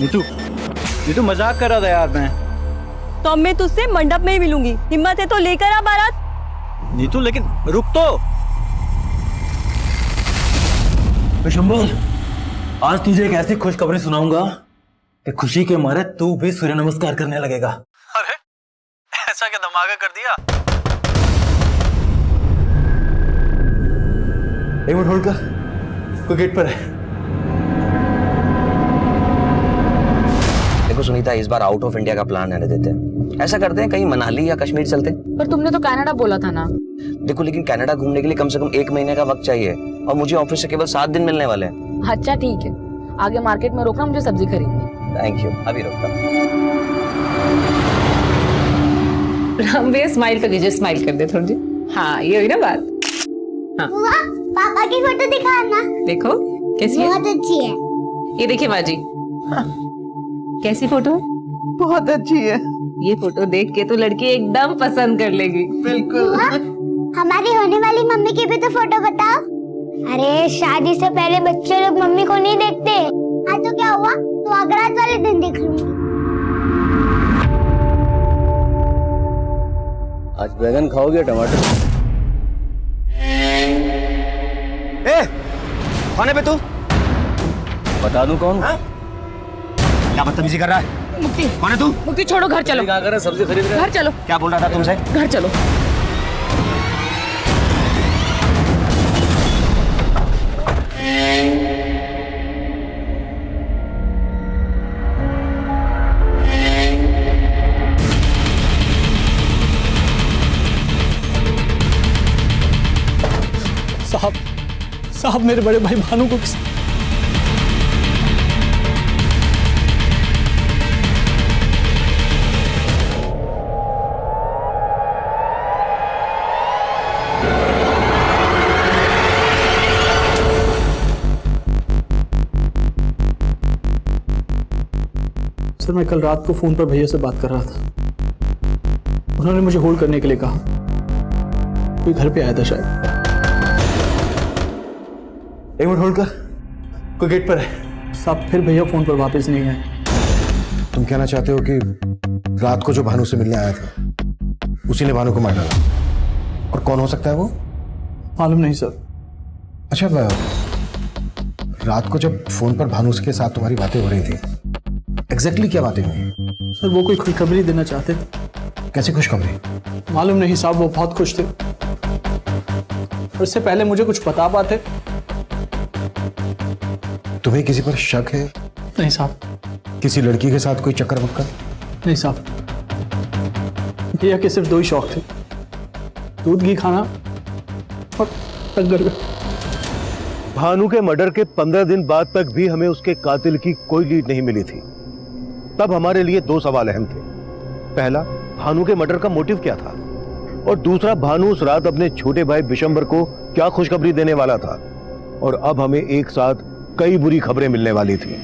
नीतू, नीतू मजाक कर रहा था यार मैं। तो अब मैं तुझसे मंडप में ही मिलूंगी। हिम्मत है तो लेकर आ बारात। नीतू लेकिन रुक तो। शंभू, आज तुझे एक ऐसी खुशखबरी सुनाऊंगा कि खुशी के मारे तू भी सूर्य नमस्कार करने लगेगा। अरे ऐसा क्या धमाका कर दिया? एक मिनट होल्ड कर, कोई गेट पर है। देखो सुनीता, इस बार आउट ऑफ इंडिया का प्लान रहने देते हैं। ऐसा करते हैं कहीं मनाली या कश्मीर चलते हैं। पर तुमने तो कनाडा बोला था ना। देखो लेकिन कनाडा घूमने के लिए कम से कम 1 महीने का वक्त चाहिए और मुझे ऑफिस से केवल 7 दिन मिलने वाले हैं। अच्छा ठीक है, आगे मार्केट में रोकना, मुझे सब्जी खरीदनी। थैंक यू, अभी रोकता हूं। राम भैया स्माइल तो कीजिए, स्माइल कर दे थोड़ी सी। हाँ ये हुई ना बात। हाँ पापा की फोटो दिखाना। देखो कैसी है? बहुत अच्छी है। ये देखिए बाजी। हाँ। कैसी फोटो? बहुत अच्छी है। ये फोटो देख के तो लड़की एकदम पसंद कर लेगी। बिल्कुल। हमारी होने वाली मम्मी की भी तो फोटो बताओ। अरे शादी से पहले बच्चे लोग मम्मी को नहीं देखते। हाँ तो क्या हुआ? तो अगरात वाले दिन देख लूंगी। आज बैगन खाओगे टमाटर? ए, कौन है बे तू? बता दूं कौन? क्या बदतमीजी कर रहा है? मुक्ति, कौन है तू? मुक्ति छोड़ो, घर चलो। क्या कर रहे? सब्जी खरीद रहे? घर चलो, क्या बोल रहा था तुमसे? घर चलो। साहब मेरे बड़े भाई भानु को किस... सर मैं कल रात को फोन पर भैया से बात कर रहा था। उन्होंने मुझे होल्ड करने के लिए कहा। कोई घर पे आया था शायद। एक मिनट होल्ड कर, कोई गेट पर है। साहब फिर भैया फोन पर वापस नहीं आए। तुम कहना चाहते हो कि रात को जो भानु से मिलने आया था उसी ने भानु को मार डाला? और कौन हो सकता है वो? मालूम नहीं सर। अच्छा, रात को जब फोन पर भानु के साथ तुम्हारी बातें हो रही थी, एग्जैक्टली क्या बातें हुई? सर वो कोई खुशखबरी देना चाहते थे। कैसी खुशखबरी? मालूम नहीं साहब, वो बहुत खुश थे। और इससे पहले मुझे कुछ बता पाते। तुम्हें किसी पर शक है? नहीं साहब। किसी लड़की के साथ कोई चक्कर वक्कर? नहीं साहब, भैया के सिर्फ 2 ही शौक थे, दूध घी खाना और टक्कर। भानु के मर्डर के 15 दिन बाद तक भी हमें उसके कातिल की कोई लीड नहीं मिली थी। तब हमारे लिए 2 सवाल अहम थे। पहला, भानु के मर्डर का मोटिव क्या था, और दूसरा, भानु उस रात अपने छोटे भाई बिशंबर को क्या खुशखबरी देने वाला था। और अब हमें एक साथ कई बुरी खबरें मिलने वाली थी।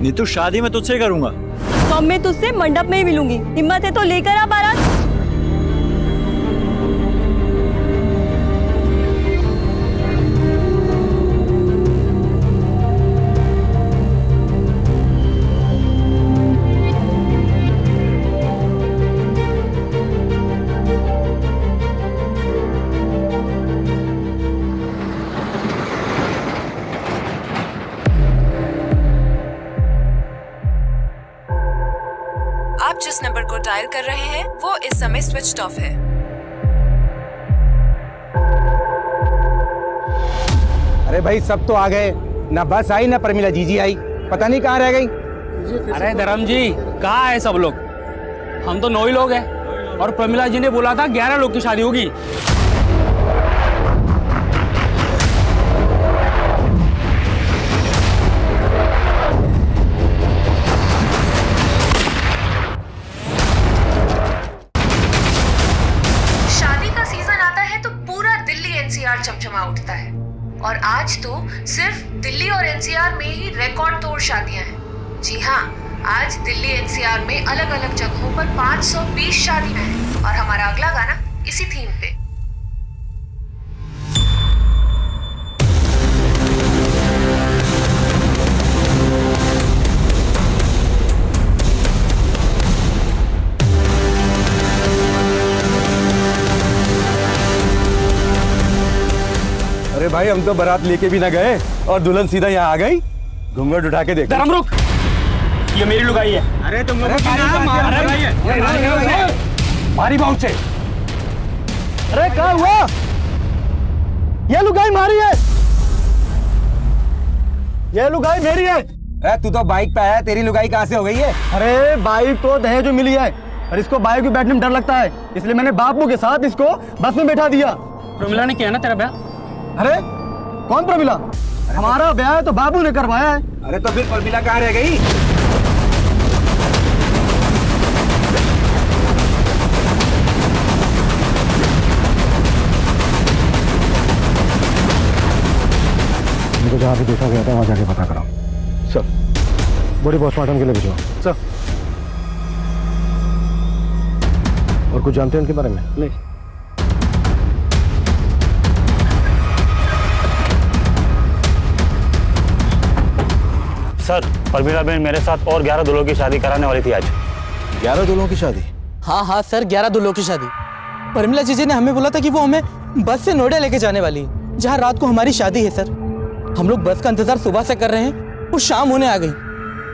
नीतू शादी मैं तुझसे करूंगा। तो अब मैं तुझसे मंडप में ही मिलूंगी। हिम्मत है तो लेकर आ बारात। आप जिस नंबर को डायल कर रहे हैं वो इस समय स्विच्ड ऑफ है। अरे भाई सब तो आ गए, ना बस आई ना प्रमिला जीजी आई, पता नहीं कहाँ रह गई। अरे धर्म जी, कहाँ है सब लोग? हम तो 9 ही लोग हैं और प्रमिला जी ने बोला था 11 लोग की शादी होगी। शादी का सीजन आता है तो पूरा दिल्ली एनसीआर चमचमा उठता है। और आज तो सिर्फ दिल्ली और एनसीआर में ही रिकॉर्ड तोड़ शादियां हैं। जी हाँ, आज दिल्ली एनसीआर में अलग अलग जगहों पर 520 शादियां हैं और हमारा अगला गाना इसी थीम पे। अरे भाई हम तो बारात लेके भी ना गए और दुल्हन सीधा यहाँ आ गई। घूंघट उठा के देख। धर्म रुक, ये मेरी लुगाई है। अरे तुम लोग मारी बाहु से। अरे क्या हुआ? ये लुगाई मारी है, ये लुगाई मेरी है। अरे तू तो बाइक पे आया, तेरी लुगाई कहाँ से हो गई है? अरे बाइक तो दहेज में मिली है और इसको बाइक में बैठने में डर लगता है, इसलिए मैंने बापू के साथ इसको बस में बैठा दिया। प्रमिला ने किया ना तेरा ब्याह? अरे कौन प्रमिला? हमारा ब्याह है तो बाबू ने करवाया है। अरे तो फिर प्रमिला कहाँ रह गई? मुझे जहाँ पे देखा गया था वहाँ जाके पता कराओ। सर, बॉडी पोस्टमार्टम के लिए भिजवाओ। सर। और कुछ जानते हैं उनके बारे में? नहीं। सर, प्रमिला बहन मेरे साथ और 11 दूल्हों की शादी कराने वाली थी आज। 11 दूल्हों की शादी? हाँ हाँ सर, 11 दूल्हों की शादी। प्रमिला जीजी ने हमें बोला था कि वो हमें बस से नोएडा लेके जाने वाली है, जहाँ रात को हमारी शादी है। सर, हम लोग बस का इंतजार सुबह से कर रहे हैं, वो शाम होने आ गई,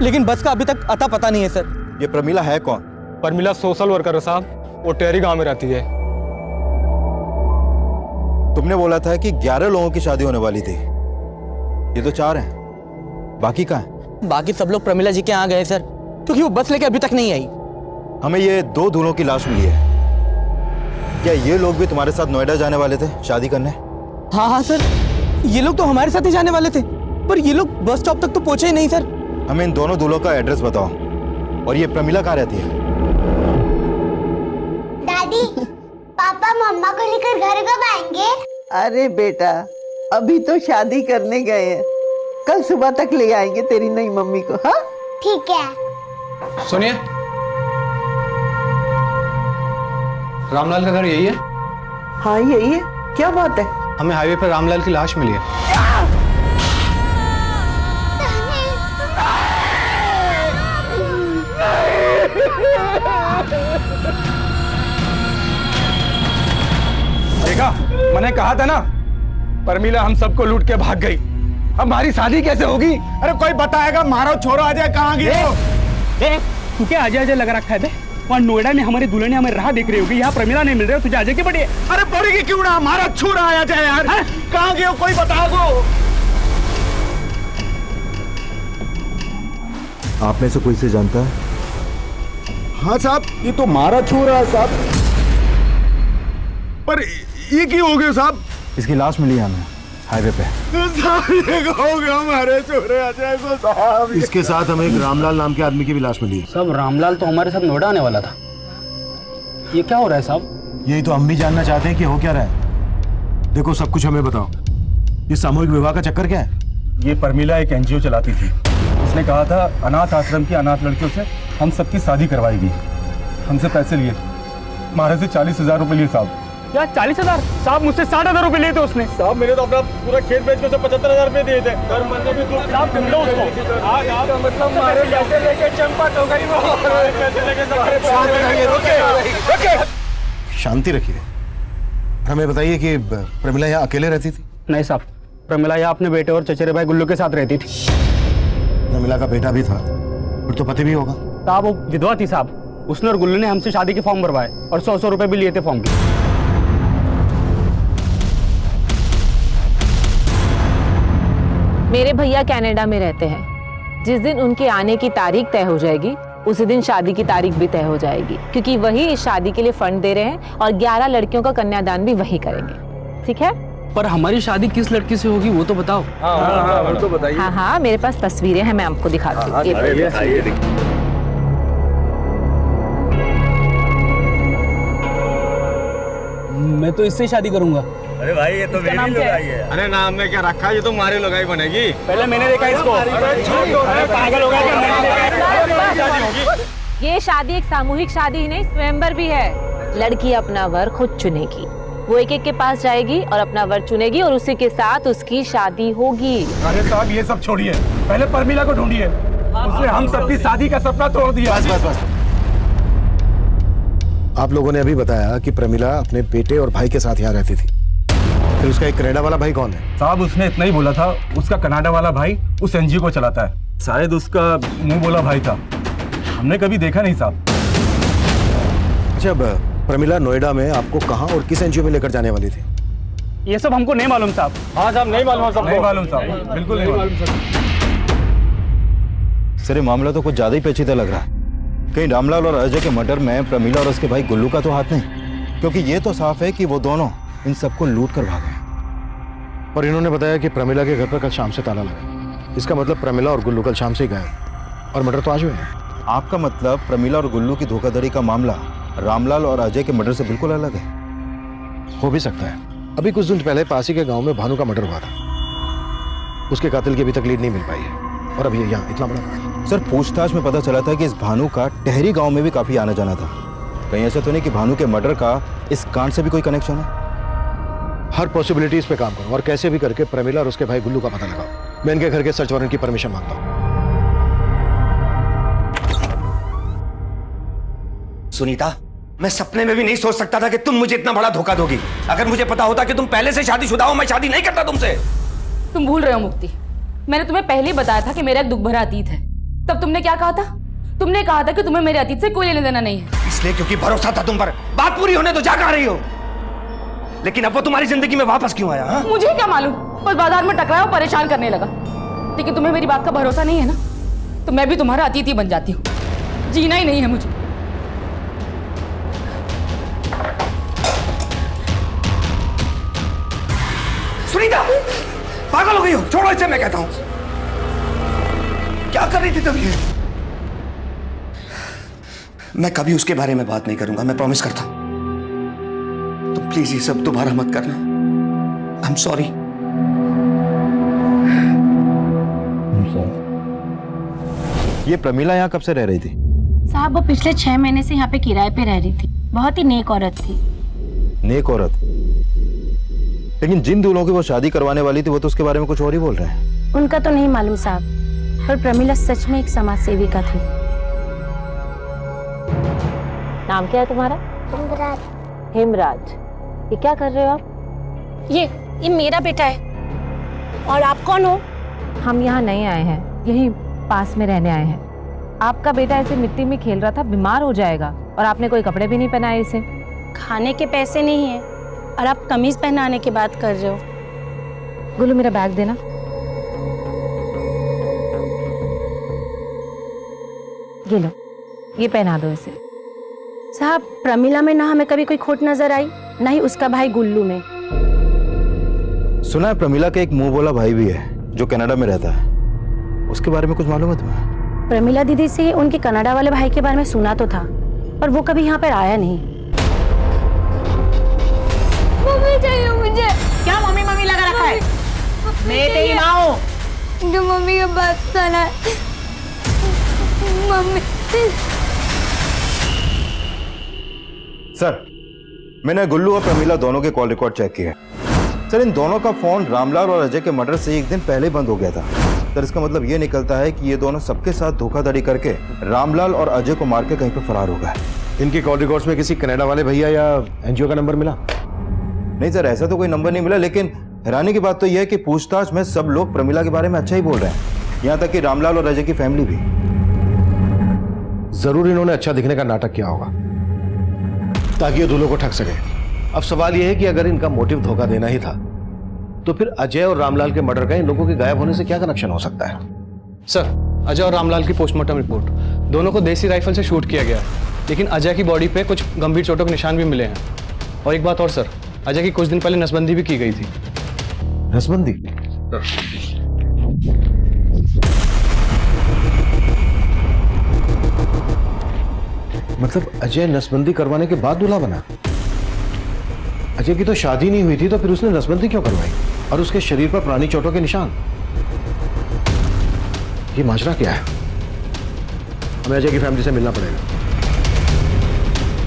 लेकिन बस का अभी तक अता पता नहीं है। सर, ये प्रमिला है कौन? प्रमिला सोशल वर्कर है साहब, वो टेहरी गांव में रहती है। तुमने बोला था कि 11 लोगों की शादी होने वाली थी, ये तो 4 हैं, बाकी कहाँ हैं? बाकी सब लोग प्रमिला जी के यहाँ गए सर, क्योंकि वो बस लेके अभी तक नहीं आई। हमें ये 2 दूल्हों की लाश मिली है। क्या ये लोग भी तुम्हारे साथ नोएडा जाने वाले थे शादी करने? हाँ हाँ सर, ये लोग तो हमारे साथ ही जाने वाले थे, पर ये लोग बस स्टॉप तक तो पहुंचे ही नहीं। सर, हमें इन दोनों दूल्हों का एड्रेस बताओ। और ये प्रमिला कहाँ रहती है? दादी, पापा मम्मा को लेकर घर कब आएंगे? अरे बेटा, अभी तो शादी करने गए हैं, कल सुबह तक ले आएंगे तेरी नई मम्मी को। हाँ ठीक है। सुनिए, रामलाल का घर यही है? हाँ यही है। क्या बात है? हमें हाईवे पर रामलाल की लाश मिली है। देखा, मैंने कहा था ना, प्रमिला हम सबको लूट के भाग गई। अब हमारी शादी कैसे होगी? अरे कोई बताएगा? मारो छोरो आ जाए, कहाँ गए? तू क्या अजय अजय लगा रखा है बे? वहाँ नोएडा में हमारी दुल्हन हमें राह देख रही होगी, यहाँ प्रमिला नहीं मिल रही, तुझे अजय की पड़ी है? अरे पड़ेगी क्यों ना, हमारा छोरा आया जाए यार। कहाँ गए हो, कोई बता दो। आप में से कोई से जानता है? हाँ साहब, ये तो मारा छोरा है साहब। पर ये क्यों हो गया साहब? इसकी लाश मिली है हमें हाईवे पे। हमारे छोरे आ जाए साहब। इसके साथ हमें एक रामलाल नाम के आदमी की भी लाश मिली है। सब रामलाल तो हमारे साथ नोएडा आने वाला था। ये क्या हो रहा है साहब? यही तो हम भी जानना चाहते हैं कि हो क्या रहा है। देखो, सब कुछ हमें बताओ, ये सामूहिक विवाह का चक्कर क्या है? ये प्रमिला एक एनजीओ चलाती थी। उसने कहा था अनाथ आश्रम की अनाथ लड़कियों से हम सबकी शादी करवाएगी। हमसे पैसे लिए, हमारे से 40,000 रुपए लिए साहब। क्या 40,000? साहब मुझसे 60,000 रुपए लिए थे उसने। साहब मैंने तो अपना पूरा खेत बेच के 75,000 रुपए दिए थे। साहब ढूंढो उसको। मतलब हमारे पैसे लेके चंपत हो गई वो। शांति रखिए। हमें बताइए कि प्रमिला यहाँ अकेले रहती थी? नहीं साहब, प्रमिला यहाँ अपने बेटे और चचेरे भाई गुल्लू के साथ रहती थी। प्रमिला का बेटा भी था, फिर तो पति भी होगा। साहब वो विधवा थी साहब। उसने और गुल्लू ने हमसे शादी के फॉर्म भरवाए और 100 रुपए भी लिए थे फॉर्म के। मेरे भैया कनाडा में रहते हैं। जिस दिन उनके आने की तारीख तय हो जाएगी, उसी दिन शादी की तारीख भी तय हो जाएगी, क्योंकि वही इस शादी के लिए फंड दे रहे हैं और 11 लड़कियों का कन्यादान भी वही करेंगे। ठीक है? पर हमारी शादी किस लड़की से होगी वो तो बताओ। हाँ, तो बताइए। हाँ हाँ, मेरे पास तस्वीरें हैं, मैं आपको दिखाती हूँ। मैं तो इससे शादी करूंगा। अरे भाई ये तो मेरी लुगाई है। अरे नाम में क्या रखा है, ये तो हमारी लुगाई बनेगी। पहले मैंने देखा इसको। पागल हो गया। ये शादी एक सामूहिक शादी ही नहीं, स्वयंवर भी है। लड़की अपना वर खुद चुनेगी, वो एक एक के पास जाएगी और अपना वर चुनेगी और उसी के साथ उसकी शादी होगी। अरे साहब ये सब छोड़िए, पहले परमिला को ढूंढिए। उसने हम सबकी शादी का सपना तोड़ दिया। बस। आप लोगों ने अभी बताया कि प्रमिला अपने बेटे और भाई के साथ यहाँ रहती थी, फिर उसका एक कनाडा वाला भाई कौन है? साहब उसने इतना ही बोला था, उसका कनाडा वाला भाई उस एनजीओ को चलाता है। शायद उसका मुंह बोला भाई था, हमने कभी देखा नहीं साहब। जब प्रमिला नोएडा में आपको कहाँ और किस एनजीओ में लेकर जाने वाली थी? ये सब हमको नहीं मालूम साहब। हाँ साहब नहीं मालूम साहब, नहीं मालूम साहब, बिल्कुल नहीं मालूम। सर ये मामला तो कुछ ज्यादा ही पेचीदा लग रहा है। कहीं रामलाल और अजय के मर्डर में प्रमिला और उसके भाई गुल्लू का तो हाथ नहीं, क्योंकि ये तो साफ है कि वो दोनों इन सबको लूट कर भागे। और इन्होंने बताया कि प्रमिला के घर पर कल शाम से ताला लगा। इसका मतलब प्रमिला और गुल्लू कल शाम से ही गए और मर्डर तो आज हुए हैं। आपका मतलब प्रमिला और गुल्लू की धोखाधड़ी का मामला रामलाल और अजय के मर्डर से बिल्कुल अलग है? हो भी सकता है। अभी कुछ दिन पहले पासी के गांव में भानु का मर्डर हुआ था, उसके कातिल की अभी तक लीड नहीं मिल पाई है और अभी यहाँ इतना बड़ा। सर पूछताछ में पता चला था कि इस भानु का टहरी गांव में भी काफी आना जाना था। कहीं ऐसा तो नहीं कि भानु के मर्डर का इस कांड से भी कोई कनेक्शन है? हर पॉसिबिलिटीज पे काम करो और कैसे भी करके प्रमिला और उसके भाई गुल्लू का पता लगाओ। मैं इनके घर के सर्च वारंट की परमिशन मांगता हूँ। सुनीता, मैं सपने में भी नहीं सोच सकता था कि तुम मुझे इतना बड़ा धोखा दोगी। अगर मुझे पता होता कि तुम पहले से शादीशुदा हो, मैं शादी नहीं करता तुमसे। तुम भूल रहे हो मुक्ति, मैंने तुम्हें पहले ही बताया था कि मेरा एक दुख भरा अतीत है। तब तुमने क्या कहा था? तुमने कहा था कि तुम्हें मेरे अतीत से कोई लेना देना नहीं है। इसलिए क्योंकि भरोसा था तुम पर। बात पूरी होने तो जा कहां रही हो? लेकिन अब वो तुम्हारी जिंदगी में वापस क्यों आया? हा? मुझे क्या मालूम, बस बाजार में टकराया और परेशान करने लगा। लेकिन तुम्हें मेरी बात का भरोसा नहीं है ना, तो मैं भी तुम्हारा अतीत ही बन जाती हूँ। जीना ही नहीं है मुझे। सुनीता, पागल हो गई हो? छोड़ो इसे, मैं कहता हूं। क्या कर रही थी तुम ये? मैं कभी उसके बारे में बात नहीं करूंगा, मैं प्रॉमिस करता हूं। तुम प्लीज ये सब दोबारा मत करना। I am sorry. ये प्रमिला यहाँ कब से रह रही थी? साहब वो पिछले 6 महीने से यहाँ पे किराए पे रह रही थी। बहुत ही नेक औरत थी। नेक औरत? लेकिन जिन दूल्हों की वो शादी करवाने वाली थी वो तो उसके बारे में कुछ और ही बोल रहे हैं। उनका तो नहीं मालूम साहब, पर प्रमिला सच में एक समाज सेविका थी। नाम क्या है तुम्हारा? हेमराज। ये क्या कर रहे हो आप? ये मेरा बेटा है। और आप कौन हो? हम यहाँ नहीं आए हैं, यही पास में रहने आए हैं। आपका बेटा ऐसे मिट्टी में खेल रहा था, बीमार हो जाएगा, और आपने कोई कपड़े भी नहीं पहनाए इसे। खाने के पैसे नहीं है और आप कमीज पहनाने की बात कर रहे हो। गुल्लू मेरा बैग देना। ये लो, ये पहना दो इसे। साहब प्रमिला में ना हमें कभी कोई खोट नजर आई, ना ही उसका भाई गुल्लू में। सुना है प्रमिला के एक मुंह बोला भाई भी है जो कनाडा में रहता है, उसके बारे में कुछ मालूम है तुम्हें? प्रमिला दीदी से उनके कनाडा वाले भाई के बारे में सुना तो था, पर वो कभी यहाँ पर आया नहीं। मम्मी चाहिए मुझे। क्या मम्मी मम्मी लगा रखा है? मैं तेरी माँ हूँ। जो मम्मी की बात सुना। मम्मी। सर मैंने गुल्लू और प्रमिला दोनों के कॉल रिकॉर्ड चेक किए। सर इन दोनों का फोन रामलाल और अजय के मर्डर से एक दिन पहले बंद हो गया था। सर इसका मतलब ये निकलता है कि ये दोनों सबके साथ धोखाधड़ी करके रामलाल और अजय को मार के कहीं पर फरार हो गए। इनकी कॉल रिकॉर्ड्स में किसी कनाडा वाले भैया या एनजीओ का नंबर मिला? नहीं सर ऐसा तो कोई नंबर नहीं मिला, लेकिन हैरानी की बात तो यह है कि पूछताछ में सब लोग प्रमिला के बारे में अच्छा ही बोल रहे हैं, यहाँ तक कि रामलाल और अजय की फैमिली भी। जरूर इन्होंने अच्छा दिखने का नाटक किया होगा ताकि ये दूल्हों को ठग सके। अब सवाल यह है कि अगर इनका मोटिव धोखा देना ही था तो फिर अजय और रामलाल के मर्डर का इन लोगों के गायब होने से क्या कनेक्शन हो सकता है? सर अजय और रामलाल की पोस्टमार्टम रिपोर्ट, दोनों को देसी राइफल से शूट किया गया, लेकिन अजय की बॉडी पे कुछ गंभीर चोटों के निशान भी मिले हैं। और एक बात और सर, अजय की कुछ दिन पहले नसबंदी भी की गई थी। नसबंदी? मतलब अजय नसबंदी करवाने के बाद दूल्हा बना? अजय की तो शादी नहीं हुई थी, तो फिर उसने नसबंदी क्यों करवाई? और उसके शरीर पर पुरानी चोटों के निशान। ये माजरा क्या है? हमें अजय की फैमिली से मिलना पड़ेगा।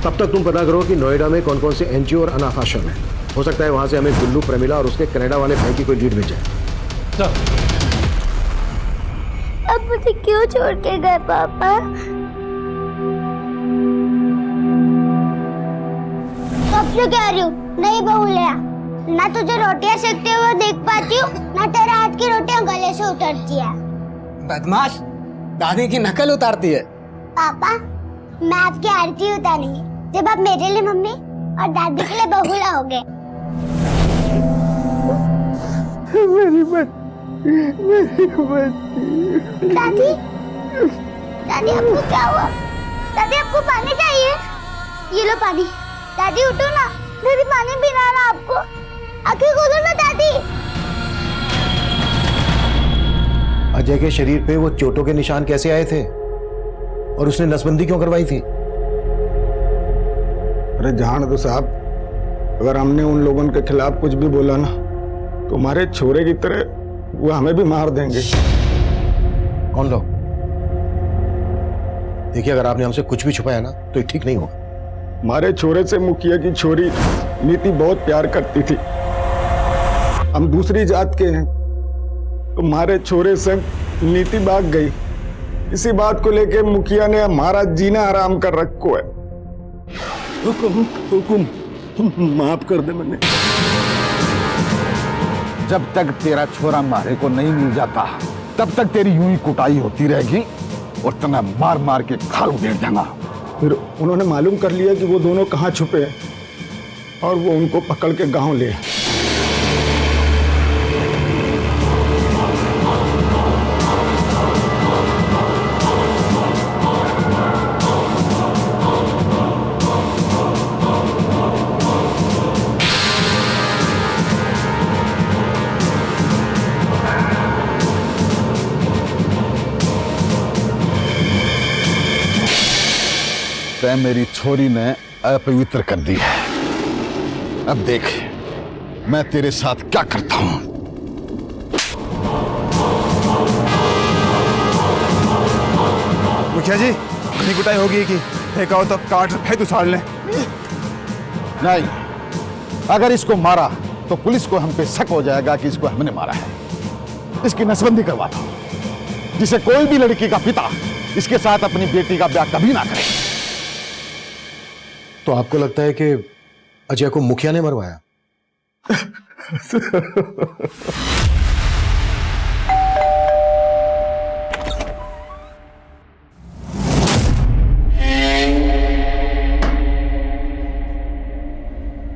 तब तक तुम पता करो कि नोएडा में कौन कौन से एनजीओ और अनाथ आश्रम है। हो सकता है वहां से हमें गुल्लू, प्रमिला और उसके कनाडा वाले भाई की कोई लीड मिल जाए। अब मुझे क्यों छोड़ के गए पापा? कब से कह रही हूँ नहीं बहू ले आ। ना तुझे रोटियां सेकते हुए देख पाती हूँ, ना तेरे हाथ की रोटियां गले से उतरती है। बदमाश, दादी की नकल उतारती है। पापा, मैं आपकी आरती उतारूंगी जब आप मेरे लिए मम्मी और दादी के लिए बहू लाओगे। मेरी बच्ची। दादी, दादी आपको क्या हुआ? दादी आपको पानी चाहिए? ये लो पानी। दादी उठो ना, दादी पानी पिलाना आपको। आंखें खोलो ना दादी। अजय के शरीर पे वो चोटों के निशान कैसे आए थे? और उसने नसबंदी क्यों करवाई थी? अरे जान दो साहब, अगर हमने उन लोगों के खिलाफ कुछ भी बोला ना तो हमारे छोरे की तरह वो हमें भी मार देंगे। कौन लोग? देखिए, अगर आपने हमसे कुछ भी छुपाया ना तो ये ठीक नहीं होगा। हमारे छोरे से मुखिया की छोरी नीति बहुत प्यार करती थी। हम दूसरी जात के हैं तो हमारे छोरे संग नीति भाग गई। इसी बात को लेके मुखिया ने हमारा जीना हराम कर रखो है। हुकुम माफ कर दे मैंने। जब तक तेरा छोरा मारे को नहीं मिल जाता तब तक तेरी यूं ही कुटाई होती रहेगी और तना मार मार के खाल उधेड़ देगा। फिर उन्होंने मालूम कर लिया कि वो दोनों कहाँ छुपे हैं और वो उनको पकड़ के गांव ले। तै मेरी छोरी ने अपवित्र कर दी है। अब देख मैं तेरे साथ क्या करता हूं। मुखिया जी, इतनी कुटाई होगी कि फेंका हो तो काट फेंक उछाड़ लें। नहीं, अगर इसको मारा तो पुलिस को हम पे शक हो जाएगा कि इसको हमने मारा है। इसकी नसबंदी करवाता हूं, जिसे कोई भी लड़की का पिता इसके साथ अपनी बेटी का ब्याह कभी ना करे। तो आपको लगता है कि अजय को मुखिया ने मरवाया?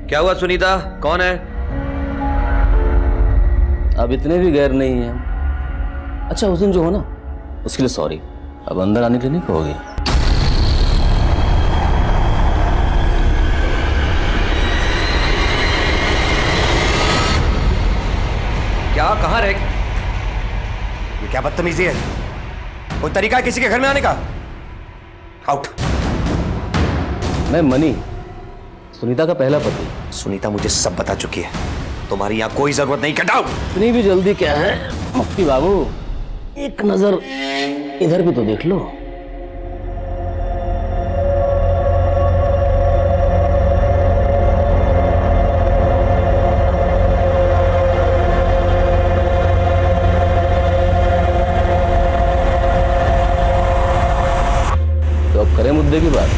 क्या हुआ सुनीता, कौन है? अब इतने भी गैर नहीं है। अच्छा, उस दिन जो हो ना उसके लिए सॉरी। अब अंदर आने के लिए नहीं कहोगे? क्या, कहां रह गए? ये क्या बदतमीजी है? कोई तरीका है किसी के घर में आने का? आउट। मैं मनी, सुनीता का पहला पति। सुनीता मुझे सब बता चुकी है, तुम्हारी यहां कोई जरूरत नहीं। Get out. इतनी भी जल्दी क्या है मुफ्ती बाबू? एक नजर इधर भी तो देख लो। तो अब करें मुद्दे की बात।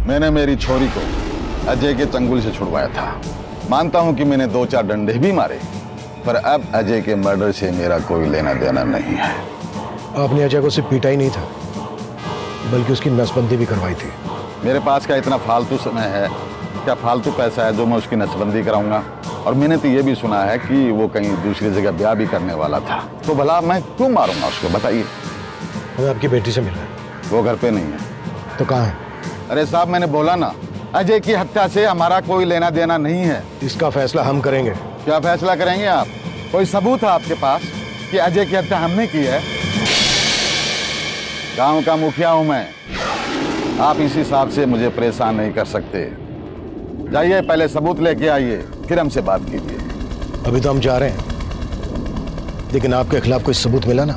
मैंने मेरी छोरी को अजय के चंगुल से छुड़वाया था। मानता हूं कि मैंने 2-4 डंडे भी मारे, पर अब अजय के मर्डर से मेरा कोई लेना देना नहीं है। आपने अजय को सिर्फ पीटा ही नहीं था, बल्कि उसकी नसबंदी भी करवाई थी। मेरे पास क्या इतना फालतू समय है, क्या फालतू पैसा है जो मैं उसकी नसबंदी कराऊंगा? और मैंने तो ये भी सुना है कि वो कहीं दूसरी जगह ब्याह भी करने वाला था। तो भला मैं क्यों मारूंगा उसको, बताइए। हमें आपकी बेटी से मिलना है। वो घर पे नहीं है। तो कहाँ है? अरे साहब, मैंने बोला ना, अजय की हत्या से हमारा कोई लेना देना नहीं है। इसका फैसला हम करेंगे। क्या फैसला करेंगे आप? कोई सबूत है आपके पास कि अजय की हत्या हमने की है? गांव का मुखिया हूं मैं, आप इस हिसाब से मुझे परेशान नहीं कर सकते। जाइए, पहले सबूत लेके आइए, फिर हमसे बात कीजिए। अभी तो हम जा रहे हैं, लेकिन आपके खिलाफ कोई सबूत मिला ना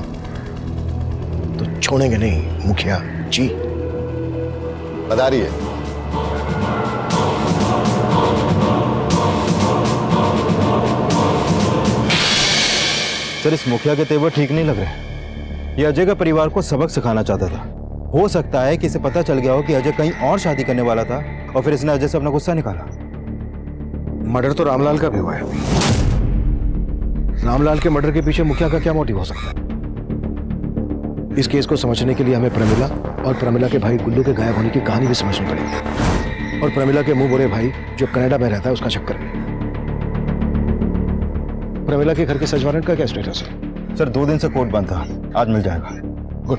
तो छोड़ेंगे नहीं मुखिया जी। बता रही है। सर, इस मुखिया के तेवर ठीक नहीं लग रहे। ये अजय के परिवार को सबक सिखाना चाहता था। हो सकता है कि इसे पता चल गया हो कि अजय कहीं और शादी करने वाला था और फिर इसने अजय से अपना गुस्सा निकाला। मर्डर तो रामलाल का भी हुआ है। रामलाल के मर्डर के पीछे मुखिया का क्या मोटिव हो सकता है? इस केस को समझने के लिए हमें प्रमिला और प्रमिला के भाई गुल्लू के गायब होने की कहानी भी समझनी पड़ेगी, और प्रमिला के मुंह बोले भाई जो कनाडा में रहता है उसका चक्कर में। प्रमिला के घर के सर्च वारंट का क्या स्टेटस है? सर, 2 दिन से कोर्ट बंद था, आज मिल जाएगा। गुड।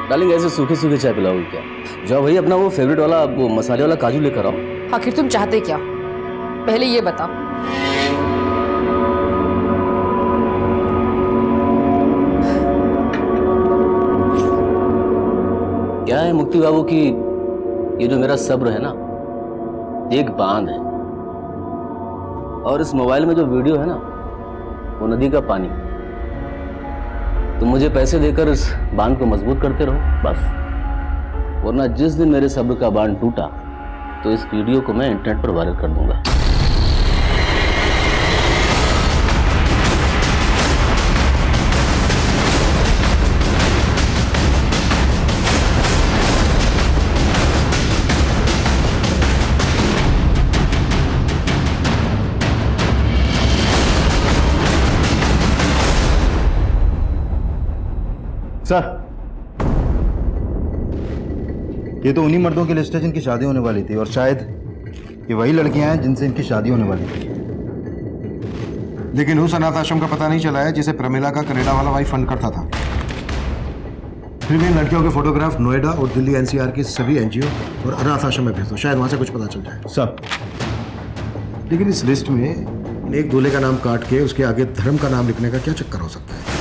डार्लिंग, ऐसे सूखे सूखे चाय पिलाओगी क्या? जाओ भाई, अपना वो फेवरेट वाला वो मसाले वाला काजू लेकर आओ। आखिर तुम चाहते क्या, पहले ये बताओ। क्या है मुक्ति बाबू की ये जो मेरा सब्र है ना, एक बांध है, और इस मोबाइल में जो वीडियो है ना वो नदी का पानी। तुम मुझे पैसे देकर इस बांध को मजबूत करते रहो बस, वरना जिस दिन मेरे सब्र का बांध टूटा तो इस वीडियो को मैं इंटरनेट पर वायरल कर दूंगा। सर, ये तो उन्हीं मर्दों की लिस्ट है जिनकी शादी होने वाली थी, और शायद ये वही लड़कियां हैं जिनसे इनकी शादी होने वाली थी। लेकिन उस अनाथ आश्रम का पता नहीं चला है जिसे प्रमिला का कनाडा वाला भाई फंड करता था। फिर भी इन लड़कियों के फोटोग्राफ नोएडा और दिल्ली एनसीआर के सभी एनजीओ और अनाथ आश्रम में भेज दो, शायद वहां से कुछ पता चल जाए। सर, लेकिन इस लिस्ट में एक दूल्हे का नाम काट के उसके आगे धर्म का नाम लिखने का क्या चक्कर हो सकता है?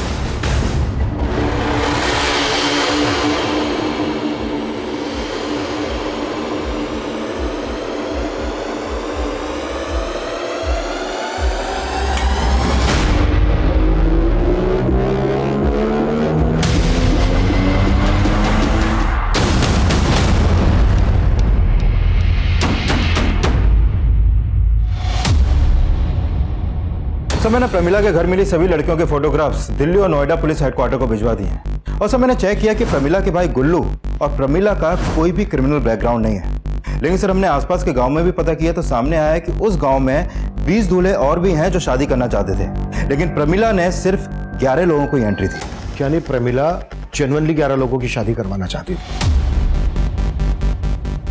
सर, मैंने प्रमिला के घर मिली सभी लड़कियों के फोटोग्राफ्स दिल्ली और नोएडा पुलिस हेडक्वार्टर को भिजवा दिए हैं। और सर, मैंने चेक किया कि प्रमिला के भाई गुल्लू और प्रमिला का कोई भी क्रिमिनल बैकग्राउंड नहीं है। लेकिन सर, हमने आसपास के गांव में भी पता किया तो सामने आया है कि उस गांव में 20 दूल्हे और भी हैं जो शादी करना चाहते थे, लेकिन प्रमिला ने सिर्फ 11 लोगों को ही एंट्री थी। यानी प्रमिला जेन्युइनली 11 लोगों की शादी करवाना चाहती थी,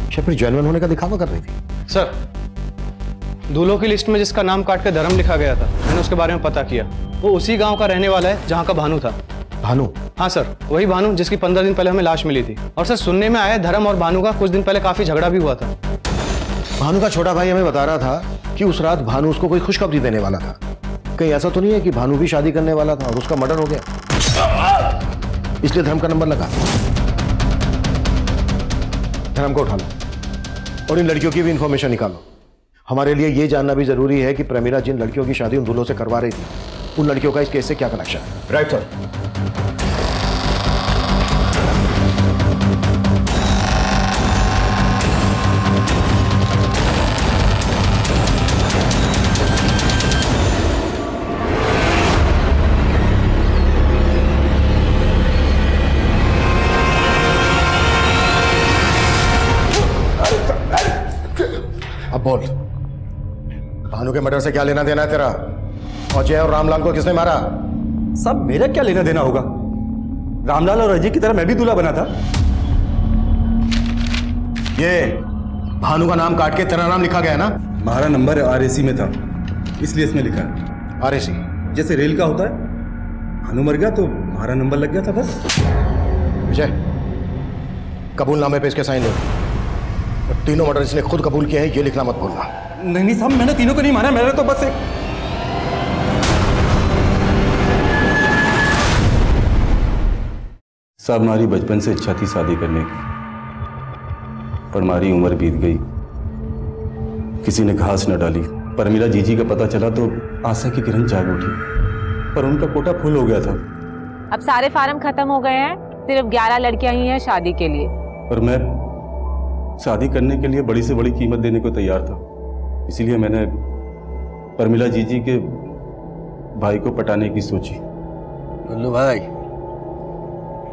या फिर जेन्युइन होने का दिखावा कर रही थी? सर, दूल्हों की लिस्ट में जिसका नाम काट के धर्म लिखा गया था, मैंने उसके बारे में पता किया। वो उसी गांव का रहने वाला है जहां का भानु था। भानु? हाँ सर, वही भानु जिसकी 15 दिन पहले हमें लाश मिली थी। और सर, सुनने में आया धर्म और भानु का कुछ दिन पहले काफी झगड़ा भी हुआ था। भानु का छोटा भाई हमें बता रहा था कि उस रात भानु उसको कोई खुशखबरी देने वाला था। कहीं ऐसा तो नहीं है कि भानु भी शादी करने वाला था और उसका मर्डर हो गया, इसलिए धर्म का नंबर लगा? धर्म को उठा लो और इन लड़कियों की भी इंफॉर्मेशन निकालो। हमारे लिए ये जानना भी जरूरी है कि प्रमिला जिन लड़कियों की शादी उन दूल्हों से करवा रही थी, उन लड़कियों का इस केस से क्या कनेक्शन है। Right sir. अब बोल, भानु के मर्डर से क्या लेना देना है तेरा? अजय और रामलाल को किसने मारा? सब मेरा क्या लेना देना होगा? रामलाल और अजय की तरह मैं भी दूल्हा बना था। ये भानु का नाम काट के तेरा नाम लिखा गया है ना? हमारा नंबर आरएसी में था, इसलिए इसमें लिखा है। RAC। जैसे रेल का होता है, भानु मर गया तो हमारा नंबर लग गया था बस। विजय, कबूलनामे पे इसके साइन ले। और तीनों मर्डर इसने खुद कबूल किया है, ये लिखना मत भूलना। नहीं साहब, मैंने तीनों को नहीं मारा, मैंने तो बस एक। साहब, हमारी बचपन से इच्छा थी शादी करने की, पर हमारी उम्र बीत गई, किसी ने घास न डाली। परमिला जीजी का पता चला तो आशा की किरण जाग उठी, पर उनका कोटा फुल हो गया था। अब सारे फार्म खत्म हो गए हैं, सिर्फ 11 लड़कियां ही हैं शादी के लिए। और मैं शादी करने के लिए बड़ी से बड़ी कीमत देने को तैयार था, इसीलिए मैंने परमिला जीजी के भाई को पटाने की सोची। गुल्लू भाई,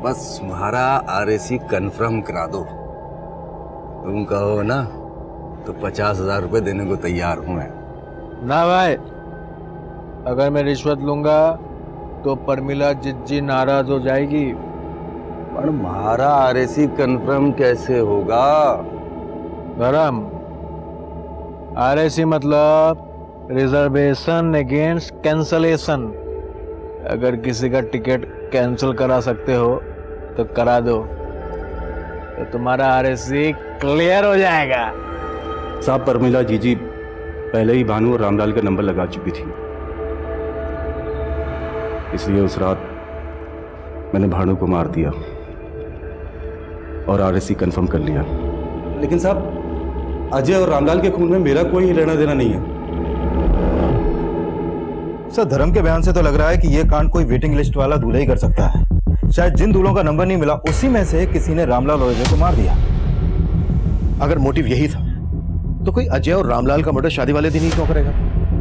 बस तुम्हारा RAC कंफर्म करा दो। तुम कहो ना तो 50,000 रुपए देने को तैयार हूं मैं। ना भाई, अगर मैं रिश्वत लूंगा तो परमिला जिज्जी नाराज हो जाएगी। पर हमारा RAC कंफर्म कैसे होगा? गरम, RAC मतलब रिजर्वेशन अगेंस्ट कैंसलेशन। अगर किसी का टिकट कैंसिल करा सकते हो तो करा दो, तो तुम्हारा RAC क्लियर हो जाएगा। साहब, परमिला जीजी पहले ही भानु और रामलाल का नंबर लगा चुकी थी, इसलिए उस रात मैंने भानु को मार दिया और RAC कंफर्म कर लिया। लेकिन साहब, अजय और रामलाल के खून में मेरा कोई लेना देना नहीं है। सर, धर्म के बयान से तो लग रहा है कि यह कांड कोई वेटिंग लिस्ट वाला दूल्हा ही कर सकता है। शायद जिन दूल्हों का नंबर नहीं मिला उसी में से किसी ने रामलाल और अजय को मार दिया। अगर मोटिव यही था तो कोई अजय और रामलाल का मर्डर शादी वाले दिन ही क्यों करेगा?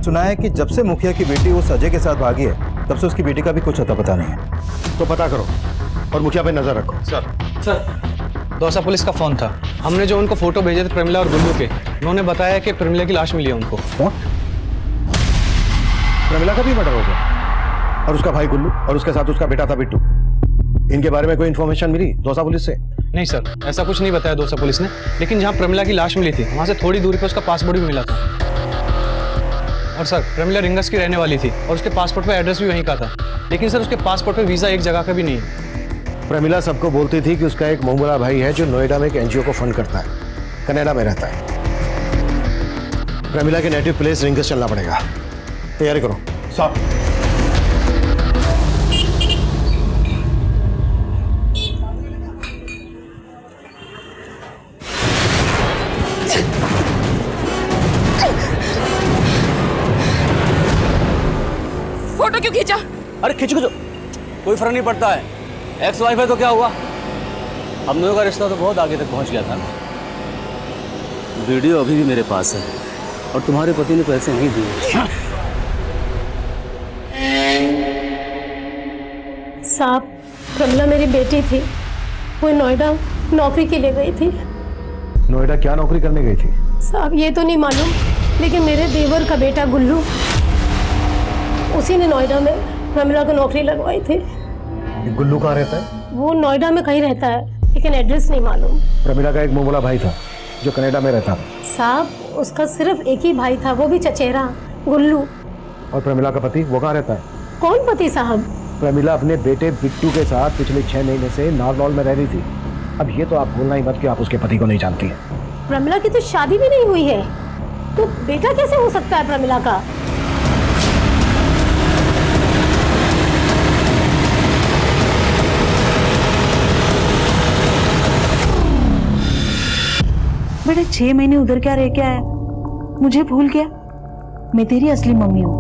सुना है कि जब से मुखिया की बेटी उस अजय के साथ भागी है, तब से उसकी बेटी का भी कुछ अता पता नहीं है। तो पता करो और मुखिया पे नजर रखो। सर, दौसा पुलिस का फोन था। हमने जो उनको फोटो भेजे थे प्रमिला और गुल्लू के, उन्होंने बताया कि प्रमिला की लाश मिली है उनको। कौन? प्रमिला का भी मर्डर हो गया और उसका भाई गुल्लू और उसके साथ उसका बेटा था बिट्टू। इनके बारे में कोई इन्फॉर्मेशन मिली दौसा पुलिस से? नहीं सर, ऐसा कुछ नहीं बताया दौसा पुलिस ने, लेकिन जहाँ प्रमिला की लाश मिली थी वहाँ से थोड़ी दूरी पर उसका पासपोर्ट भी मिला था। और सर, प्रमिला रिंगस की रहने वाली थी और उसके पासपोर्ट पर एड्रेस भी वहीं का था, लेकिन सर उसके पासपोर्ट पर वीज़ा एक जगह का भी नहीं है। प्रमिला सबको बोलती थी कि उसका एक मुंह भाई है जो नोएडा में एक NGO को फंड करता है, कनाडा में रहता है। प्रमिला के नेटिव प्लेस रिंगस चलना पड़ेगा। तैयारी करो। साहब, फोटो क्यों खींचा? अरे खींचो, कोई फर्क नहीं पड़ता है। एक्स वाइफ है तो क्या हुआ, हम दोनों का रिश्ता तो बहुत आगे तक पहुंच गया था। वीडियो अभी भी मेरे पास है और तुम्हारे पति ने पैसे नहीं दिए। साहब, प्रमिला मेरी बेटी थी, वो नोएडा नौकरी के लिए गई थी। नोएडा क्या नौकरी करने गई थी? साहब ये तो नहीं मालूम, लेकिन मेरे देवर का बेटा गुल्लू, उसी ने नोएडा में प्रमिला को नौकरी लगवाई थी। गुल्लू कहाँ रहता है? वो नोएडा में कहीं रहता है, लेकिन एड्रेस नहीं मालूम। प्रमिला का एक मुंह भाई था जो कनाडा में रहता था। साहब उसका सिर्फ एक ही भाई था, वो भी चचेरा, गुल्लू। और प्रमिला का पति वो कहाँ रहता है? कौन पति साहब? प्रमिला अपने बेटे बिट्टू के साथ पिछले 6 महीने से नारनौल में रह रही थी। अब ये तो आप भूलना ही मत कि आप उसके पति को नहीं जानती हैं। प्रमिला की तो शादी भी नहीं हुई है, तो बेटा कैसे हो सकता है प्रमिला का? बेटा 6 महीने उधर क्या रह के आया, मुझे भूल गया? मैं तेरी असली मम्मी हूँ।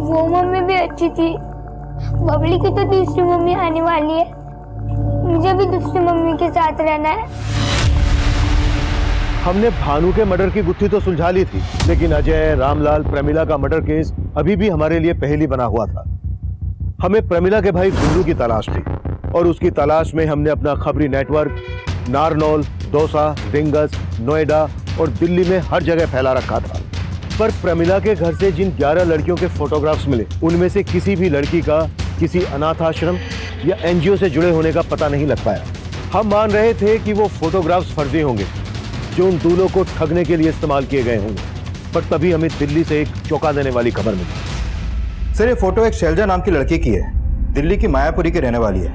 वो मम्मी भी अच्छी थी, बबली की तो दूसरी मम्मी आने वाली है, मुझे भी दूसरी मम्मी के साथ रहना है। हमने भानु के मर्डर की गुत्थी तो सुलझा ली थी, लेकिन अजय, रामलाल, प्रमिला का मर्डर केस अभी भी हमारे लिए पहेली बना हुआ था। हमें प्रमिला के भाई गुल्लू की तलाश थी और उसकी तलाश में हमने अपना खबरी नेटवर्क नारनौल, दौसा, रिंगस, नोएडा और दिल्ली में हर जगह फैला रखा था। पर प्रमिला के घर से जिन 11 लड़कियों के फोटोग्राफ्स मिले, उनमें से किसी भी लड़की का किसी अनाथ आश्रम या NGO से जुड़े होने का पता नहीं लग पाया। हम मान रहे थे कि वो फोटोग्राफ्स फर्जी होंगे जो उन दूल्हों को ठगने के लिए इस्तेमाल किए गए होंगे, पर तभी हमें दिल्ली से एक चौंका देने वाली खबर मिली। सर ये फोटो एक शैलजा नाम की लड़की की है, दिल्ली की मायापुरी की रहने वाली है,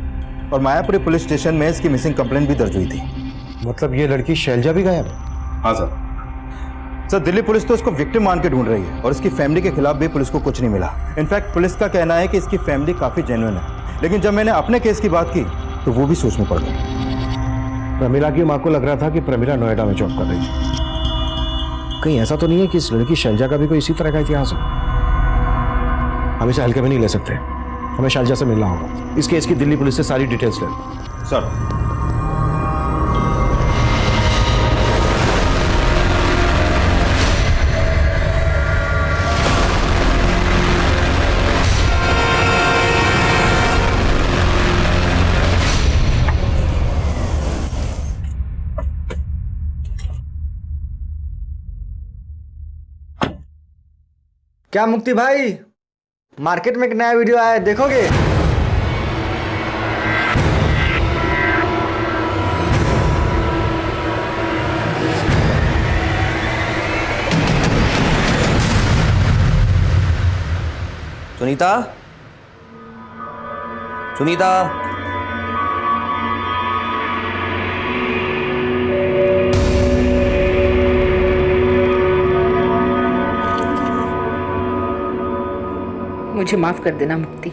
और मायापुरी पुलिस स्टेशन में इसकी मिसिंग कंप्लेंट भी दर्ज हुई थी। मतलब ये लड़की शैलजा भी गायब है? हाँ सर। सर दिल्ली पुलिस तो इसको विक्टिम मान के ढूंढ रही है, और इसकी फैमिली के खिलाफ भी पुलिस को कुछ नहीं मिला। इनफैक्ट पुलिस का कहना है कि इसकी फैमिली काफी जेन्युइन है, लेकिन जब मैंने अपने केस की बात की तो वो भी सोच में पड़ गई। प्रमिला की माँ को लग रहा था कि प्रमिला नोएडा में जॉब कर रही थी। कहीं ऐसा तो नहीं है कि इस लड़की शैलजा का भी कोई इसी तरह का इतिहास हो? हम इसे हल्के में नहीं ले सकते, हमें शैलजा से मिलना होगा। इस केस की दिल्ली पुलिस से सारी डिटेल्स ले लो। सर क्या मुक्ति भाई, मार्केट में एक नया वीडियो आया है, देखोगे? सुनीता, सुनीता, मुझे माफ कर देना मुक्ति,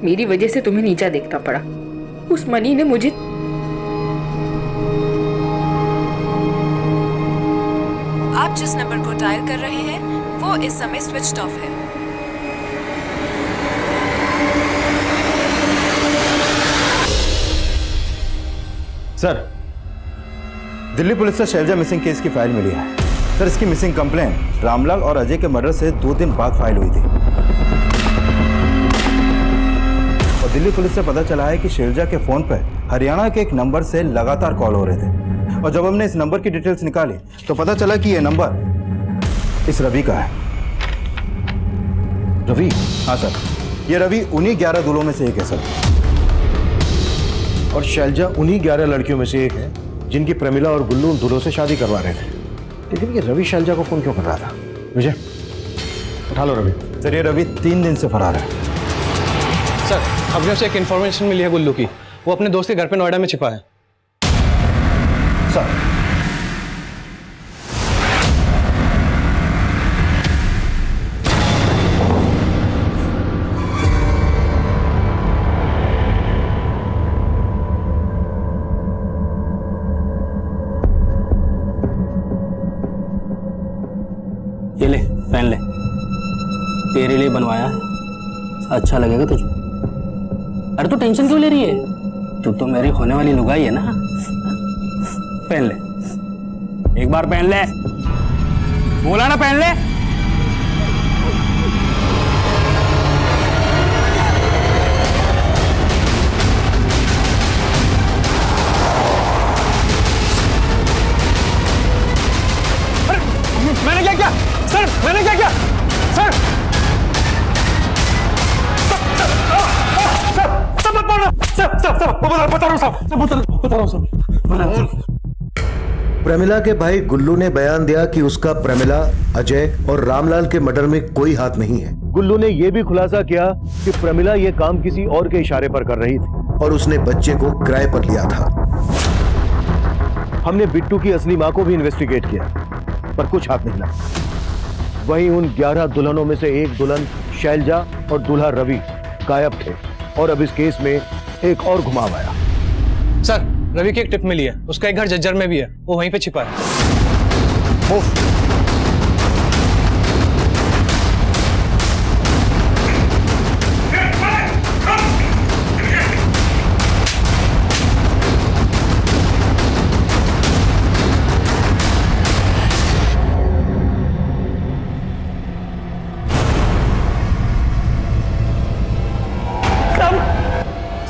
मेरी वजह से तुम्हें नीचा देखना पड़ा। उस मनी ने मुझे आप जिस नंबर को डायल कर रहे हैं वो इस समय स्विच्ड ऑफ है। सर दिल्ली पुलिस से शैलजा मिसिंग केस की फाइल मिली है। सर इसकी मिसिंग कंप्लेंट रामलाल और अजय के मर्डर से 2 दिन बाद फाइल हुई थी, और दिल्ली पुलिस से पता चला है कि शैलजा के फोन पर हरियाणा के एक नंबर से लगातार कॉल हो रहे थे, और जब हमने इस नंबर की डिटेल्स निकाली तो पता चला कि यह नंबर इस रवि का है। रवि? हाँ सर, ये रवि उन्हीं 11 दूल्हों में से एक है सर। और शैलजा उन्हीं 11 लड़कियों में से एक है जिनकी प्रमिला और गुल्लू उन दूल्हों से शादी करवा रहे थे। लेकिन ये रवि शैलजा को फोन क्यों कर रहा था? विजय उठा लो रवि। सर ये रवि 3 दिन से फरार है। सर अभी से एक इन्फॉर्मेशन मिली है गुल्लू की, वो अपने दोस्त के घर पे नोएडा में छिपा है। सर ये ले पहन ले, तेरे लिए बनवाया है, अच्छा लगेगा तुझे। अरे तू टेंशन क्यों ले रही है, तू तो मेरी होने वाली लुगाई है ना। पहन ले, एक बार पहन ले, बोला ना पहन ले। मैंने क्या किया सर? मैंने क्या किया सर? सब मत मारना सब बता रहा हूँ सब बता रहा हूँ। प्रमिला के भाई गुल्लू ने बयान दिया कि उसका प्रमिला, अजय और रामलाल के मर्डर में कोई हाथ नहीं है। गुल्लू ने यह भी खुलासा किया कि प्रमिला यह काम किसी और के इशारे पर कर रही थी और उसने बच्चे को किराए पर लिया था। हमने बिट्टू की असली मां को भी इन्वेस्टिगेट किया पर कुछ हाथ नहीं लगा। वहीं उन 11 दुल्हनों में से एक दुल्हन शैलजा और दूल्हा रवि गायब थे, और अब इस केस में एक और घुमाव आया। सर रवि की एक टिप मिली है, उसका एक घर जज्जर में भी है, वो वहीं पे छिपा है।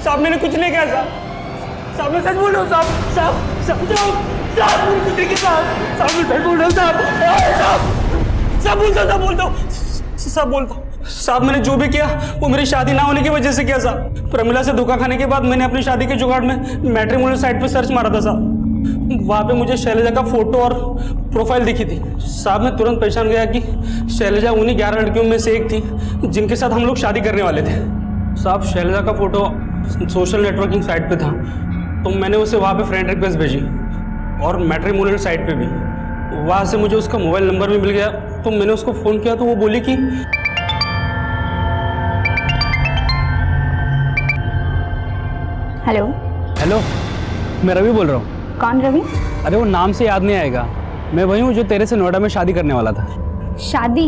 साहब मैंने कुछ नहीं किया साहब मैं सच बोल रहा हूँ साहब मैंने कुछ नहीं किया साहब मैं सच बोल रहा हूँ साहब बोलता हूँ साहब मैंने जो भी किया वो मेरी शादी ना होने की वजह से किया साहब। प्रमिला से धोखा खाने के बाद मैंने अपनी शादी के जुगाड़ में मैट्रिमोनियल साइट पे सर्च मारा था साहब। वहाँ पे मुझे शैलजा का फोटो और प्रोफाइल दिखी थी। साहब मैं तुरंत पहचान गया कि शैलजा उन्हीं 11 लड़कियों में से एक थी जिनके साथ हम लोग शादी करने वाले थे। साहब शैलजा का फोटो सोशल नेटवर्किंग साइट पे था, तो मैंने उसे वहाँ पे फ्रेंड रिक्वेस्ट भेजी और मैट्रिमोनियल साइट पे भी। वहाँ से मुझे उसका मोबाइल नंबर भी मिल गया, तो मैंने उसको फ़ोन किया तो वो बोली कि हेलो। हेलो, मैं रवि बोल रहा हूँ। कौन रवि? अरे वो नाम से याद नहीं आएगा, मैं वही हूँ जो तेरे से नोएडा में शादी करने वाला था। शादी?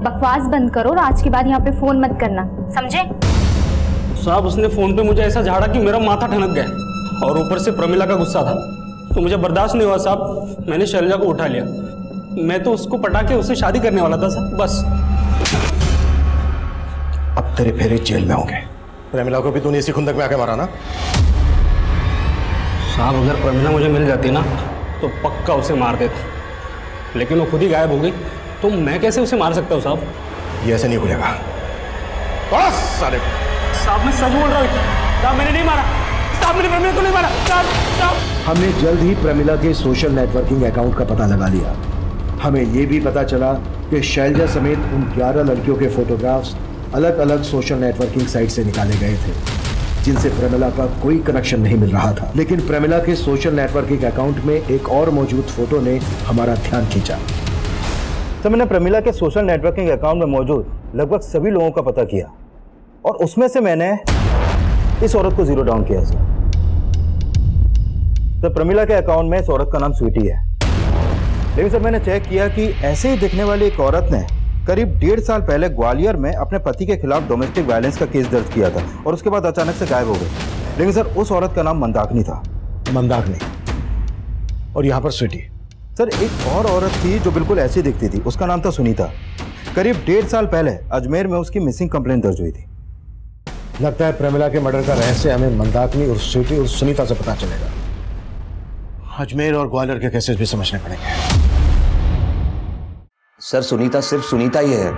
बकवास बंद करो और आज के बाद यहाँ पे फोन मत करना, समझे? साहब उसने फोन पे मुझे ऐसा झाड़ा कि मेरा माथा ठनक गया और ऊपर से प्रमिला का गुस्सा था, तो मुझे बर्दाश्त नहीं हुआ साहब। मैंने शैलजा को उठा लिया। मैं तो उसको पटा के उससे शादी करने वाला था सर, बस। अब तेरे फेरे जेल में होंगे। प्रमिला को भी तूने इसी खुंदक में आके मारा ना? साहब अगर प्रमिला मुझे मिल जाती ना तो पक्का उसे मार देता, लेकिन वो खुद ही गायब हो गई, तो मैं कैसे उसे मार सकता हूँ साहब? ये ऐसे नहीं खुलेगा। साले साहब मैं सच बोल रहा हूँ साहब, मैंने नहीं मारा साहब, मैंने प्रमिला को नहीं मारा साहब। साहब हमने जल्द ही प्रमिला के सोशल नेटवर्किंग अकाउंट का पता लगा लिया। हमें ये भी पता चला कि शैलजा समेत उन 11 लड़कियों के फोटोग्राफ्स अलग अलग सोशल नेटवर्किंग साइट से निकाले गए थे, जिनसे प्रमिला का कोई कनेक्शन नहीं मिल रहा था। लेकिन प्रमिला के सोशल नेटवर्किंग अकाउंट में एक और मौजूद फोटो ने हमारा ध्यान खींचा। तो मैंने प्रमिला के सोशल नेटवर्किंग अकाउंट में मौजूद लगभग सभी लोगों का पता किया और उसमें से मैंने इस औरत को जीरो डाउन किया सर। तो प्रमिला के अकाउंट में इस औरत का नाम स्वीटी है, लेकिन सर मैंने चेक किया कि ऐसे ही दिखने वाली एक औरत ने करीब 1.5 साल पहले ग्वालियर में अपने पति के खिलाफ डोमेस्टिक वायलेंस का केस दर्ज किया था और उसके बाद अचानक से गायब हो गई। लेकिन सर उस औरत का नाम मंदाकिनी था। मंदाकिनी? और यहाँ पर स्वीटी? सर एक और औरत थी जो बिल्कुल ऐसी दिखती थी, उसका नाम था सुनीता। करीब 1.5 साल पहले अजमेर में उसकी मिसिंग कंप्लेंट दर्ज हुई थी। लगता है प्रमिला के मर्डर का रहस्य हमें मंदाकिनी और स्वीटी और सुनीता से पता चलेगा। अजमेर और ग्वालियर के केसेस भी समझने पड़ेंगे। सर सुनीता सिर्फ सुनीता ही है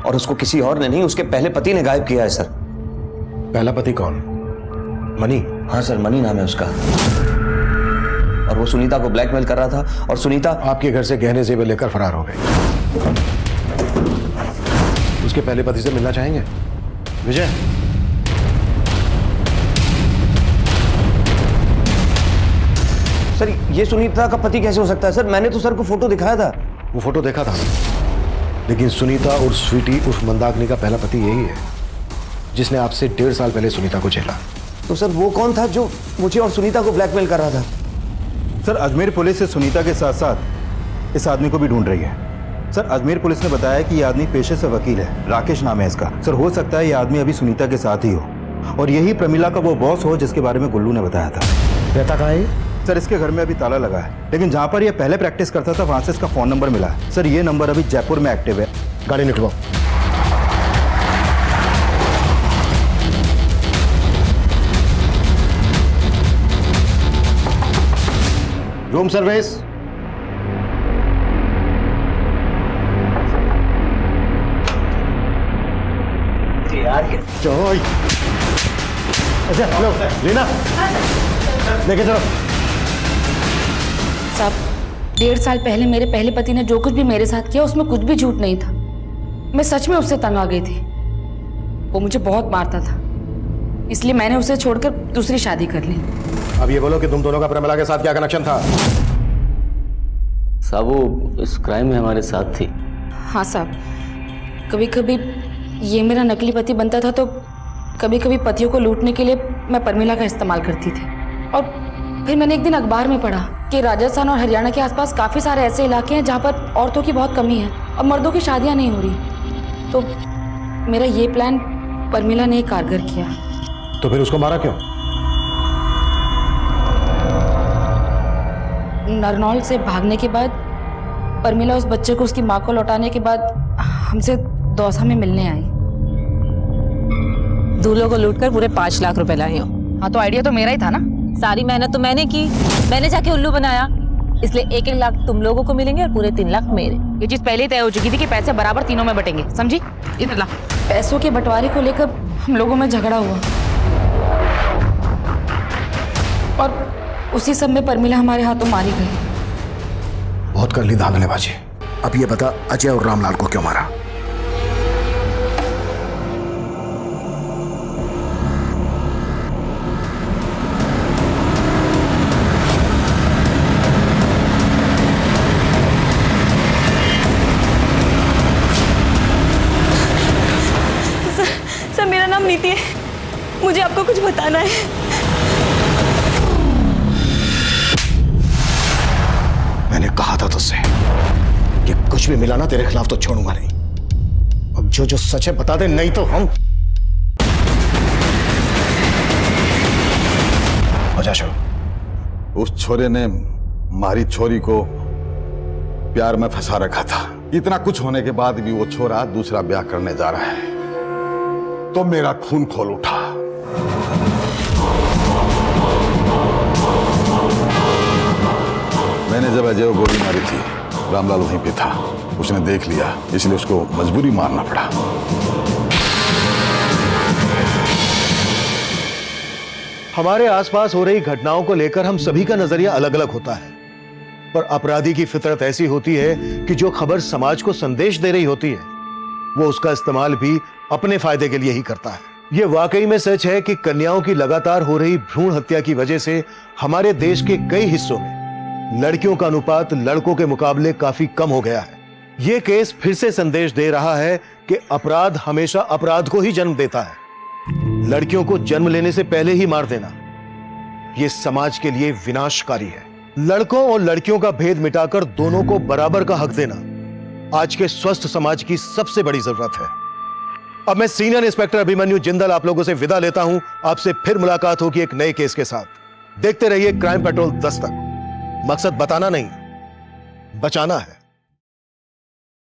और उसको किसी और ने नहीं, उसके पहले पति ने गायब किया है सर। पहला पति कौन? मनी? हाँ सर, मनी नाम है उसका, और वो सुनीता को ब्लैकमेल कर रहा था और सुनीता आपके घर से गहने जेवर लेकर फरार हो गए। उसके पहले पति से मिलना चाहेंगे? विजय? सर ये सुनीता का पति कैसे हो सकता है सर? मैंने तो सर को फोटो दिखाया था। वो फोटो देखा था, लेकिन सुनीता और स्वीटी उर्फ मंदाकिनी का पहला पति यही है जिसने आपसे 1.5 साल पहले सुनीता को झेला। तो सर वो कौन था जो मुझे और सुनीता को ब्लैकमेल कर रहा था? सर अजमेर पुलिस से सुनीता के साथ साथ इस आदमी को भी ढूंढ रही है। सर अजमेर पुलिस ने बताया कि यह आदमी पेशे से वकील है, राकेश नाम है इसका। सर हो सकता है यह आदमी अभी सुनीता के साथ ही हो और यही प्रमिला का वो बॉस हो जिसके बारे में गुल्लू ने बताया था। रहता कहाँ है? सर इसके घर में अभी ताला लगा है, लेकिन जहाँ पर यह पहले प्रैक्टिस करता था वहाँ से इसका फ़ोन नंबर मिला है। सर ये नंबर अभी जयपुर में एक्टिव है। गाड़ी निकलवाओ। Room service. चलो अच्छा हेलो लीना, लेके चलो। साहब 1.5 साल पहले मेरे पहले पति ने जो कुछ भी मेरे साथ किया उसमें कुछ भी झूठ नहीं था। मैं सच में उससे तंग आ गई थी। वो मुझे बहुत मारता था, इसलिए मैंने उसे छोड़कर दूसरी शादी कर ली। अब ये बोलो कि तुम दोनों का प्रमिला के साथ क्या कनेक्शन था? साहब वो इस क्राइम में हमारे साथ थी। हाँ साहब, कभी कभी ये मेरा नकली पति बनता था, तो कभी कभी पतियों को लूटने के लिए मैं प्रमिला का इस्तेमाल करती थी। और फिर मैंने एक दिन अखबार में पढ़ा कि राजस्थान और हरियाणा के आसपास काफ़ी सारे ऐसे इलाके हैं जहाँ पर औरतों की बहुत कमी है और मर्दों की शादियाँ नहीं हो रही। तो मेरा ये प्लान प्रमिला ने कारगर किया। तो फिर उसको मारा क्यों? नरनौल से भागने के बाद प्रमिला उस बच्चे को उसकी माँ को लौटाने के बाद हमसे दौसा में मिलने आई। दूल्हों को लूटकर पूरे 5 लाख रुपए लाई हो। हाँ तो आइडिया तो मेरा ही था ना। सारी मेहनत तो मैंने की, मैंने जाके उल्लू बनाया, इसलिए 1-1 लाख तुम लोगों को मिलेंगे और पूरे 3 लाख मेरे। ये चीज पहले ही तय हो चुकी थी कि पैसे बराबर तीनों में बटेंगे, समझी? इधर ला। पैसों के बंटवारे को लेकर हम लोगों में झगड़ा हुआ और उसी सब में परमिला हमारे हाथों मारी गई। बहुत कर ली धागलेबाजी। अब ये बता, अजय और रामलाल को क्यों मारा? सर मेरा नाम नीति है, मुझे आपको कुछ बताना है। मैंने कहा था तुझसे कि कुछ भी मिला ना तेरे खिलाफ तो छोड़ूंगा नहीं। अब जो जो सच है बता दे, नहीं तो हम उस छोरे ने मारी छोरी को प्यार में फंसा रखा था। इतना कुछ होने के बाद भी वो छोरा दूसरा ब्याह करने जा रहा है तो मेरा खून खोल उठा। मैंने जब अजय को गोली मारी थी, रामलाल वहीं पे था। उसने देख लिया, इसलिए उसको मजबूरी मारना पड़ा। हमारे आसपास हो रही घटनाओं को लेकर हम सभी का नजरिया अलग अलग होता है, पर अपराधी की फितरत ऐसी होती है कि जो खबर समाज को संदेश दे रही होती है वो उसका इस्तेमाल भी अपने फायदे के लिए ही करता है। ये वाकई में सच है कि कन्याओं की लगातार हो रही भ्रूण हत्या की वजह से हमारे देश के कई हिस्सों में लड़कियों का अनुपात लड़कों के मुकाबले काफी कम हो गया है। ये केस फिर से संदेश दे रहा है कि अपराध हमेशा अपराध को ही जन्म देता है। लड़कियों को जन्म लेने से पहले ही मार देना यह समाज के लिए विनाशकारी है। लड़कों और लड़कियों का भेद मिटाकर दोनों को बराबर का हक देना आज के स्वस्थ समाज की सबसे बड़ी जरूरत है। अब मैं सीनियर इंस्पेक्टर अभिमन्यु जिंदल आप लोगों से विदा लेता हूं। आपसे फिर मुलाकात होगी एक नए केस के साथ। देखते रहिए क्राइम पेट्रोल 10 तक। मकसद बताना नहीं, बचाना है।